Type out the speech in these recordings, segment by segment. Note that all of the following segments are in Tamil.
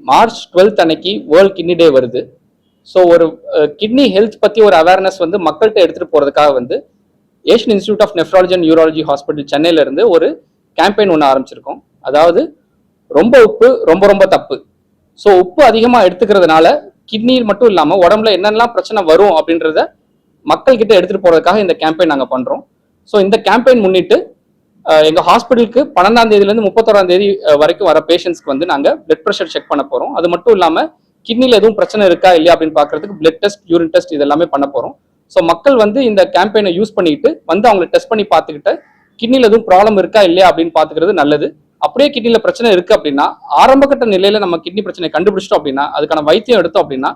மார்ச் 12th அன்னைக்கு வேர்ல்ட் கிட்னி டே வருது. ஸோ ஒரு கிட்னி ஹெல்த் பற்றி ஒரு அவேர்னஸ் வந்து மக்கள்கிட்ட எடுத்துகிட்டு போகிறதுக்காக வந்து Asian institute of nephrology and urology hospital சென்னையிலேருந்து ஒரு கேம்பெயின் ஒன்று ஆரம்பிச்சிருக்கோம். அதாவது ரொம்ப உப்பு ரொம்ப ரொம்ப தப்பு. ஸோ உப்பு அதிகமாக எடுத்துக்கிறதுனால கிட்னி மட்டும் இல்லாமல் உடம்புல என்னென்னலாம் பிரச்சனை வரும் அப்படின்றத மக்கள்கிட்ட எடுத்துகிட்டு போகிறதுக்காக இந்த கேம்பெயின் நாங்கள் பண்ணுறோம். ஸோ இந்த கேம்பெயின் முன்னிட்டு எங்கள் ஹாஸ்பிட்டலுக்கு 12ஆம் தேதியிலேருந்து 31ஆம் தேதி வரைக்கும் வர பேஷண்ட்ஸ்க்கு வந்து நாங்கள் பிளட் ப்ரெஷர் செக் பண்ண போகிறோம். அது மட்டும் இல்லாமல் கிட்னியில் எதுவும் பிரச்சனை இருக்கா இல்லையா அப்படின்னு பார்க்கறதுக்கு பிளட் டெஸ்ட், யூரின் டெஸ்ட் இது எல்லாமே பண்ண போகிறோம். ஸோ மக்கள் வந்து இந்த கேம்பெயினை யூஸ் பண்ணிட்டு வந்து அவங்களை டெஸ்ட் பண்ணி பார்த்துக்கிட்டு கிட்னியில் எதுவும் ப்ராப்ளம் இருக்கா இல்லையா அப்படின்னு பார்த்துக்கிறது நல்லது. அப்படியே கிட்னியில் பிரச்சனை இருக்கு அப்படின்னா ஆரம்பகட்ட நிலையில நம்ம கிட்னி பிரச்சனை கண்டுபிடிச்சிட்டோம் அப்படின்னா அதுக்கான வைத்தியம் எடுத்தோம் அப்படின்னா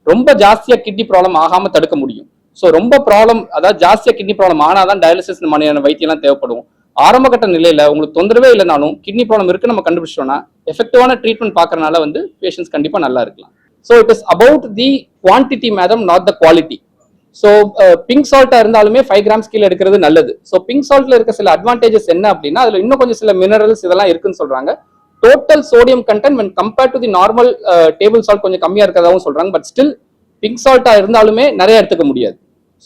ரொம்ப ஜாஸ்தியாக கிட்னி ப்ராப்ளம் ஆகாமல் தடுக்க முடியும். ஸோ ரொம்ப ப்ராப்ளம், அதாவது ஜாஸ்தியாக கிட்னி ப்ராப்ளம் ஆனாதான் டயாலிசிஸ் இந்த மாதிரியான வைத்தியம்லாம் தேவைப்படும். ஆரம்பகட்ட நிலையில உங்களுக்கு தொந்தரவே இல்லைனாலும் கிட்னி ப்ராப்ளம் இருக்கு நம்ம கண்டுபிடிச்சோம்னா எஃபெக்டிவான ட்ரீட்மெண்ட் பார்க்கறனால வந்து பேஷண்ட்ஸ் கண்டிப்பாக நல்லா இருக்கலாம். So it is about the quantity madam, not the quality. So pink சால்ட்டா இருந்தாலுமே 5 கிராம்ஸ் கீழே எடுக்கிறது நல்லது. ஸோ பிங்க் சால்ட்ல இருக்க சில அட்வான்டேஜஸ் என்ன அப்படின்னா அதுல இன்னும் கொஞ்சம் சில மினரல்ஸ் இதெல்லாம் இருக்குன்னு சொல்றாங்க. Total sodium content when compared to the normal table salt கொஞ்சம் கம்மியா இருக்கிறதாவும் சொல்றாங்க. பட் ஸ்டில் பிங்க் சால்ட்டா இருந்தாலுமே நிறைய எடுத்துக்க முடியாது.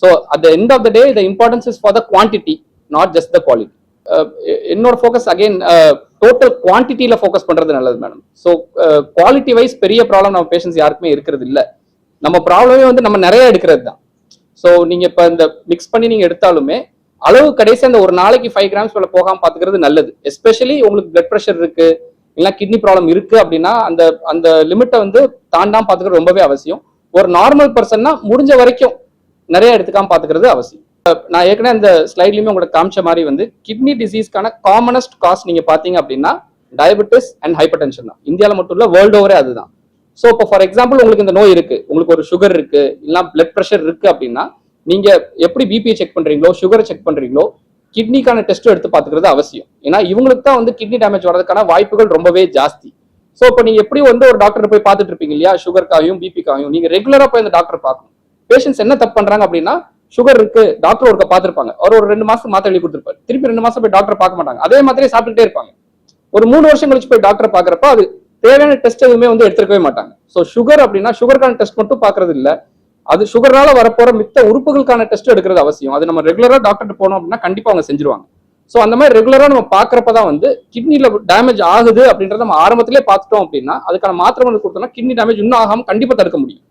So at the end of the day the importance is for the quantity, not just the quality. என்னோட ஃபோக்கஸ் அகைன் டோட்டல் குவான்டிட்டியில ஃபோக்கஸ் பண்றது நல்லது மேடம். ஸோ குவாலிட்டி வைஸ் பெரிய ப்ராப்ளம் நம்ம பேஷண்ட்ஸ் யாருக்குமே இருக்கிறது இல்லை. நம்ம ப்ராப்ளமே வந்து நம்ம நிறைய எடுக்கிறது தான். ஸோ நீங்க இப்போ இந்த மிக்ஸ் பண்ணி நீங்க எடுத்தாலுமே அளவு கடைசி அந்த ஒரு நாளைக்கு 5 கிராம்ஸ் மேல போகாம பாத்துக்கிறது நல்லது. எஸ்பெஷலி உங்களுக்கு பிளட் ப்ரெஷர் இருக்கு இல்லைன்னா கிட்னி ப்ராப்ளம் இருக்கு அப்படின்னா அந்த அந்த லிமிட்டை வந்து தாண்டாம பாத்துக்கிறது ரொம்பவே அவசியம். ஒரு நார்மல் பர்சன்னா முடிஞ்ச வரைக்கும் நிறைய எடுத்துக்காம பாத்துக்கிறது அவசியம். நான் ஏற்கனவே அந்த ஸ்லைட்லயுமே உங்களுக்கு காமிச்ச மாதிரி வந்து கிட்னி டிசீஸ்க்கான காமனஸ்ட் காஸ் நீங்க பாத்தீங்க அப்படின்னா டயபெட்டிஸ் அண்ட் ஹைப்பர் டென்ஷன் தான். இந்தியாவில் மட்டும் இல்ல, வேர்ல்டு ஓவரே அதுதான். ஸோ இப்போ ஃபார் எக்ஸாம்பிள் உங்களுக்கு இந்த நோய் இருக்கு, உங்களுக்கு ஒரு சுகர் இருக்கு இல்லைன்னா பிளட் ப்ரெஷர் இருக்கு அப்படின்னா நீங்க எப்படி பிபியை செக் பண்றீங்களோ சுகரை செக் பண்றீங்களோ கிட்னிக்கான டெஸ்ட் எடுத்து பாத்துக்கிறது அவசியம். ஏன்னா இவங்களுக்கு தான் வந்து கிட்னி டேமேஜ் வரதுக்கான வாய்ப்புகள் ரொம்பவே ஜாஸ்தி. ஸோ இப்போ நீங்க எப்படி வந்து ஒரு டாக்டர் போய் பார்த்துட்டு இருப்பீங்க இல்லையா, சுகருக்காகவும் பிபிக்காகவும் நீங்க ரெகுலரா போய் இந்த டாக்டர் பார்க்கணும். பேஷண்ட்ஸ் என்ன தப்பு பண்றாங்க அப்படின்னா சுகர் இருக்கு டாக்டர் ஒருக்க பார்த்துருப்பாங்க, அவர் ஒரு 2 மாசம் மாத்திரை எழுதி கொடுத்துருப்பாரு, திருப்பி 2 மாசம் போய் டாக்டர் பார்க்க மாட்டாங்க, அதே மாதிரியே சாப்பிட்டுட்டே இருப்பாங்க. ஒரு 3 வருஷம் கழிச்சு போய் டாக்டர் பாக்குறப்ப அது தேவையான டெஸ்ட் எதுவுமே வந்து எடுத்துக்கவே மாட்டாங்க. ஸோ சுகர் அப்படின்னா சுகருக்கான டெஸ்ட் மட்டும் பாக்குறது இல்லை, அது சுகர்னால வரப்போற மித்த உறுப்புகளுக்கான டெஸ்ட் எடுக்கிறது அவசியம். அது நம்ம ரெகுலரா டாக்டர் போனோம் அப்படின்னா கண்டிப்பா அவங்க செஞ்சிருவாங்க. ஸோ அந்த மாதிரி ரெகுலரா நம்ம பாக்குறப்பதான் வந்து கிட்னில டேமேஜ் ஆகுது அப்படின்றத நம்ம ஆரம்பத்திலே பார்த்துட்டோம் அப்படின்னா அதுக்கான மாத்திரை மருந்து கொடுத்தோம்னா கிட்னி டேமேஜ் இன்னும் ஆகாம கண்டிப்பா தடுக்க முடியும்.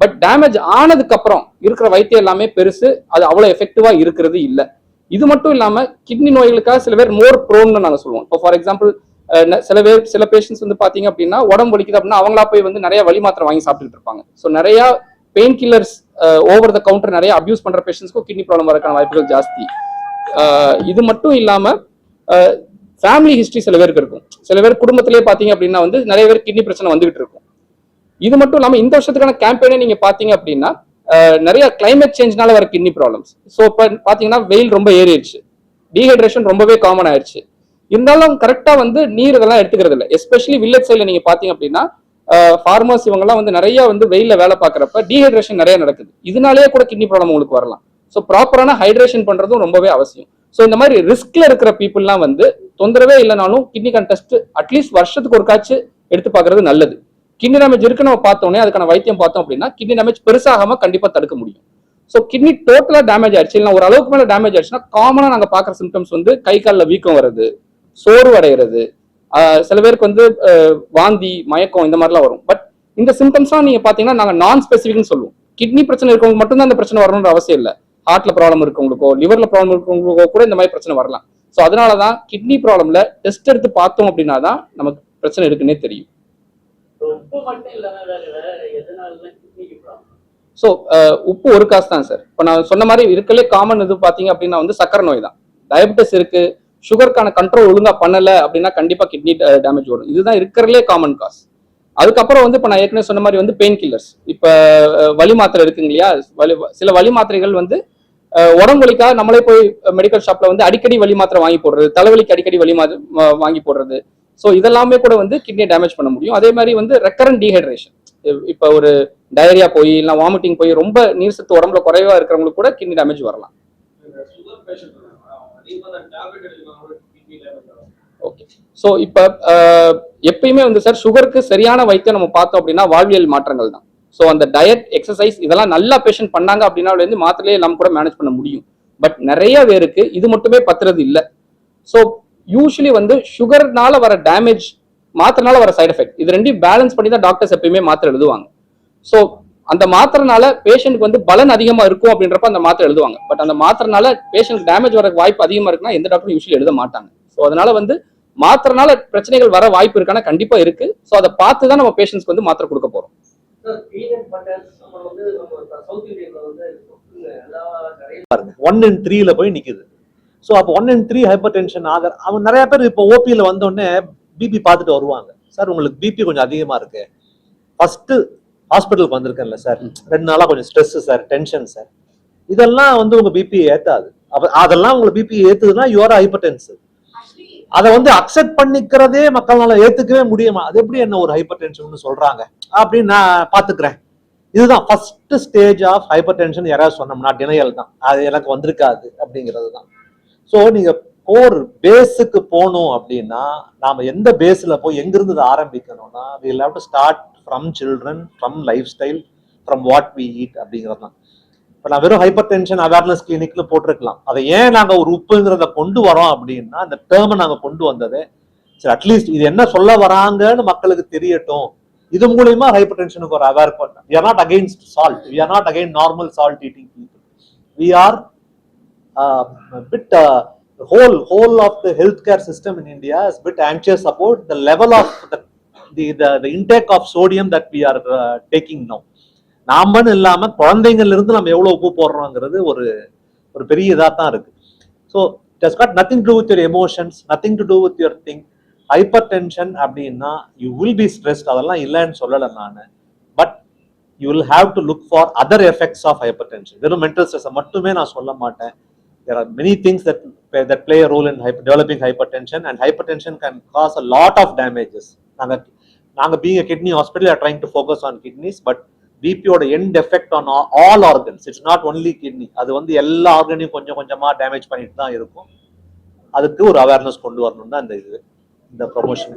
பட் டேமேஜ் ஆனதுக்கு அப்புறம் இருக்கிற வைத்தியம் எல்லாமே பெருசு, அது அவ்வளவு எஃபெக்டிவா இருக்கிறது இல்லை. இது மட்டும் இல்லாம கிட்னி நோய்களுக்காக சில பேர் மோர் ப்ரோன்னு நாங்க சொல்லுவோம். இப்போ ஃபார் எக்ஸாம்பிள் சில பேஷண்ட்ஸ் வந்து பாத்தீங்க அப்படின்னா உடம்பு வலிக்குது அப்படின்னா அவங்களா போய் வந்து நிறைய வலி மாத்திரை வாங்கி சாப்பிட்டுட்டு இருப்பாங்க. ஸோ நிறைய pain killers over the counter நிறைய அபியூஸ் பண்ற பேஷண்ட்ஸ்க்கும் கிட்னி ப்ராப்ளம் வரக்கான வாய்ப்புகள் ஜாஸ்தி. இது மட்டும் இல்லாம ஃபேமிலி ஹிஸ்டரி சில பேருக்கு இருக்கும். சில பேர் குடும்பத்திலேயே பாத்தீங்க அப்படின்னா வந்து நிறைய பேர் கிட்னி பிரச்சனை வந்துகிட்டு இருக்கும். இது மட்டும் இல்லாம இந்த வருஷத்துக்கான கேம்பெயினே நீங்க பாத்தீங்க அப்படின்னா நிறைய கிளைமேட் சேஞ்ச்னால வர கிட்னி ப்ராப்ளம்ஸ். ஸோ இப்போ பாத்தீங்கன்னா வெயில் ரொம்ப ஏறிடுச்சு, டீஹைட்ரேஷன் ரொம்பவே காமன் ஆயிடுச்சு. இருந்தாலும் கரெக்டா வந்து நீர் இதெல்லாம் எடுத்துக்கிறது இல்லை. எஸ்பெஷலி வில்லேஜ் சைட்ல நீங்க பாத்தீங்க அப்படின்னா ஃபார்மர்ஸ் இவங்கெல்லாம் வந்து நிறைய வந்து வெயில வேலை பார்க்கறப்ப டீஹைட்ரேஷன் நிறைய நடக்குது. இதனாலேயே கூட கிட்னி ப்ராப்ளம் உங்களுக்கு வரலாம். ஸோ ப்ராப்பரான ஹைட்ரேஷன் பண்றதும் ரொம்பவே அவசியம். ஸோ இந்த மாதிரி ரிஸ்க்ல இருக்கிற பீப்புள்லாம் வந்து தொந்தரவே இல்லைனாலும் கிட்னிக்கான டெஸ்ட் அட்லீஸ்ட் வருஷத்துக்கு ஒரு காட்சி எடுத்து பார்க்கறது நல்லது. கிட்னி டேமேஜ் இருக்கு நம்ம பார்த்தோன்னே அதுக்கான வைத்தியம் பார்த்தோம் அப்படின்னா கிட்னி டேமேஜ் பெருசாகாம கண்டிப்பா தடுக்க முடியும். ஸோ கிட்னி டோட்டலா டேமேஜ் ஆயிடுச்சு இல்லை ஒரு அளவுக்கு மேல டேமேஜ் ஆயிடுச்சுன்னா காமனா நாங்க பாக்குற சிம்டம்ஸ் வந்து கை காலில் வீக்கம் வருது, சோர்வு அடைகிறது, சில பேருக்கு வந்து வாந்தி மயக்கம் இந்த மாதிரிலாம் வரும். பட் இந்த சிம்டம்ஸ்லாம் நீங்க பாத்தீங்கன்னா நாங்க நான் ஸ்பெசிஃபிக்னு சொல்லுவோம். கிட்னி பிரச்சனை இருக்கவங்க மட்டும்தான் இந்த பிரச்சனை வரணும்ன்ற அவசியம் இல்லை. ஹார்ட்ல ப்ராப்ளம் இருக்கவங்களுக்கோ லிவர்ல ப்ராப்ளம் இருக்கவங்களுக்கோ கூட இந்த மாதிரி பிரச்சனை வரலாம். ஸோ அதனாலதான் கிட்னி ப்ராப்ளம்ல டெஸ்ட் எடுத்து பார்த்தோம் அப்படின்னா தான் நமக்கு பிரச்சனை இருக்குன்னே தெரியும். ஸோ உப்பு ஒரு காசு தான் சார். இப்போ நான் சொன்ன மாதிரி இருக்கலே காமன் இது பாத்தீங்க அப்படின்னா வந்து சக்கரை நோய் தான். டயபெட்டிஸ் இருக்கு, சுகருக்கான கண்ட்ரோல் ஒழுங்கா பண்ணல அப்படின்னா கண்டிப்பா கிட்னி டேமேஜ் வரும். இதுதான் இருக்கிறதுலே காமன் காஸ். அதுக்கப்புறம் வந்து இப்ப நான் ஏற்கனவே சொன்ன மாதிரி வந்து பெயின் கில்லர்ஸ், இப்ப வலி மாத்திரை இருக்குங்க இல்லையா, சில வலி மாத்திரைகள் வந்து உடம்பு வலிக்காக நம்மளே போய் மெடிக்கல் ஷாப்ல வந்து அடிக்கடி வலி மாத்திரை வாங்கி போடுறது, தலைவலிக்கு அடிக்கடி வலி வாங்கி போடுறது. ஸோ இதெல்லாமே கூட வந்து கிட்னியை டேமேஜ் பண்ண முடியும். அதே மாதிரி வந்து ரெக்கரண்ட் டீஹைட்ரேஷன், இப்ப ஒரு டயரியா போய் இல்லை வாமிட்டிங் போய் ரொம்ப நீர் சத்து உடம்புல குறைவா இருக்கிறவங்களுக்கு கூட கிட்னி டேமேஜ் வரலாம். ஓகே, ஸோ இப்போ எப்பயுமே வந்து சார் சுகருக்கு சரியான வைத்தியம் நம்ம பார்த்தோம் அப்படின்னா வாழ்வியல் மாற்றங்கள் தான். ஸோ அந்த டயட், எக்ஸசைஸ் இதெல்லாம் நல்லா பேஷண்ட் பண்ணாங்க அப்படின்னா வந்து மாத்திரையே எல்லாம் கூட மேனேஜ் பண்ண முடியும். பட் நிறைய பேருக்கு இது மட்டுமே பத்துறது இல்லை. ஸோ யூஸ்வலி வந்து சுகர்னால வர டேமேஜ், மாத்திரனால வர சைடு எஃபெக்ட், இது ரெண்டையும் பேலன்ஸ் பண்ணி தான் டாக்டர்ஸ் எப்பயுமே மாத்திரை எழுதுவாங்க. ஸோ அந்த மாத்திரனால பேஷண்ட்க்கு வந்து பலன் அதிகமா இருக்கும் அப்படின்றப்ப அந்த மாத்திரை எழுதுவாங்க. பட் அந்த மாத்திரனால பேஷண்ட் டேமேஜ் வர வாய்ப்பு அதிகமா இருக்குன்னா எந்த டாக்டரும் யூஸ்வலி எழுத மாட்டாங்க. ஸோ அதனால வந்து மாத்திரனால பிரச்சனைகள் வர வாய்ப்பு இருக்கான கண்டிப்பா இருக்கு. ஸோ அதை பார்த்து தான் நம்ம பேஷண்ட்ஸ்க்கு வந்து மாத்திரை கொடுக்க போறோம். 1 in 3 போய் நிக்குது. ஸோ அப்போ 1 in 3 ஹைப்பர் டென்ஷன் ஆகிற அவன் நிறைய பேர் இப்போ ஓபியில் வந்தோடனே பிபி பார்த்துட்டு வருவாங்க. சார் உங்களுக்கு பிபி கொஞ்சம் அதிகமா இருக்கு, ஃபர்ஸ்ட் ஹாஸ்பிட்டலுக்கு வந்திருக்கேன்ல சார், 2 நாளா கொஞ்சம் ஸ்ட்ரெஸ் சார், டென்ஷன் சார், இதெல்லாம் வந்து உங்க பிபி ஏத்தாது. அதெல்லாம் உங்களுக்கு பிபி ஏத்துதுன்னா யூஆர் ஹைப்பர் டென்சிவ். அதை வந்து அக்செப்ட் பண்ணிக்கிறதே மக்களால ஏத்துக்கவே முடியுமா? அது எப்படி என்ன ஒரு ஹைப்பர் டென்ஷன் சொல்றாங்க அப்படின்னு நான் பாத்துக்கிறேன். இதுதான் first stage of hypertension. யாராவது சொன்னோம்னா டினையல் தான், அது எனக்கு வந்திருக்காது அப்படிங்கிறது தான். ஸோ நீங்க கோர் பேஸுக்கு போகணும் அப்படின்னா நாம எந்த பேஸ்ல போய் எங்கிருந்து ஆரம்பிக்கணும்னா we have to start from children, from lifestyle, from what we eat அப்படிங்கிறது தான். இப்போ நான் வெறும் ஹைப்பர் டென்ஷன் அவேர்னஸ் கிளினிக்னு போட்டிருக்கலாம். அதை ஏன் நாங்கள் ஒரு உப்புங்கிறத கொண்டு வரோம் அப்படின்னா அந்த டேர்மை நாங்கள் கொண்டு வந்ததே சரி அட்லீஸ்ட் இது என்ன சொல்ல வராங்கன்னு மக்களுக்கு தெரியட்டும். இது மூலியமா ஹைப்பர் டென்ஷனுக்கு ஒரு அவேர் பண்ணோம். We are not against salt. We are not against normal salt eating people. We are a bit the whole of the healthcare system in India is a bit anxious about the level of the intake of sodium that we are taking now. நாமன்னு இல்லாம குழந்தைங்கள்ல இருந்து நம்ம எவ்வளவு உப்பு போடுறோங்கிறது ஒரு பெரிய இதா தான் இருக்கு. So it has got nothing to do with your emotions, nothing to do with your thing. Hypertension அப்படின்னா யூ வில் பி ஸ்ட்ரெஸ்ட், அதெல்லாம் இல்லைன்னு சொல்லலை நான். But you will have to look for other effects of hypertension. வெறும் மென்டல் ஸ்ட்ரெஸ் மட்டுமே நான் சொல்ல மாட்டேன். There are many things that play a role in developing hypertension, and hypertension can cause a lot of damages. நாங்க being a kidney hospital are trying to focus on kidneys, but BP ஓட end effect on all organs. It's not only kidney. அது வந்து எல்லா ஆர்கனையும் கொஞ்சம் கொஞ்சமா டேமேஜ் பண்ணிட்டு தான் இருக்கும். அதுக்கு ஒரு அவேர்னஸ் கொண்டு வரணும் தான் இந்த ப்ரொமோஷன்.